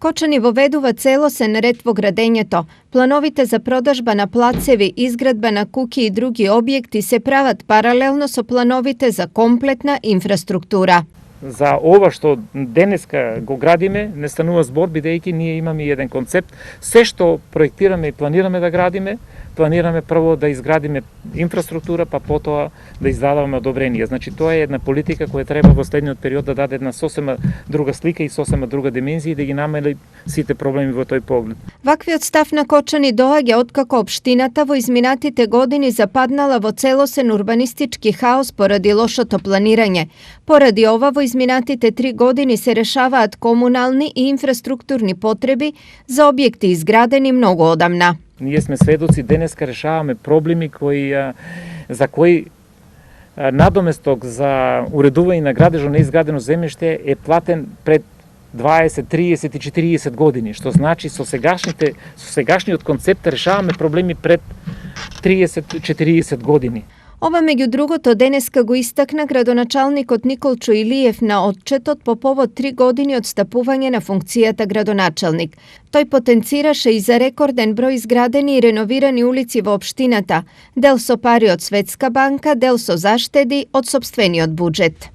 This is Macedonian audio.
Кочани во ведува целосен ред во градењето. Плановите за продажба на плацеви, изградба на куќи и други објекти се прават паралелно со плановите за комплетна инфраструктура. За ова што денеска го градиме, не станува збор, бидејќи ние имаме еден концепт. Се што проектираме и планираме да градиме, планираме прво да изградиме инфраструктура, па потоа да издаваме одобрение. Значи, тоа е една политика која треба во следниот период да даде една сосема друга слика и сосема друга димензија и да ги намали сите проблеми во тој поглед. Ваквиот став на Кочани доаѓа откако општината во изминатите години западнала во целосен урбанистички хаос поради лошото планирање. Поради ова во изминатите 3 години се решаваат комунални и инфраструктурни потреби за објекти изградени многу одамна. Ние сме сведоци, денеска решаваме проблеми за кои надоместок за уредување на градежно неизградено земјиште е платен пред 20, 30 и 40 години, што значи со сегашниот концепт решаваме проблеми пред 30-40 години. Ова меѓу другото денеска го истакна градоначалникот Николчо Илиев на отчетот по повод 3 години од стапување на функцијата градоначалник. Тој потенцираше и за рекорден број изградени и реновирани улици во општината, дел со пари од Светска банка, дел со заштеди од сопствениот буџет.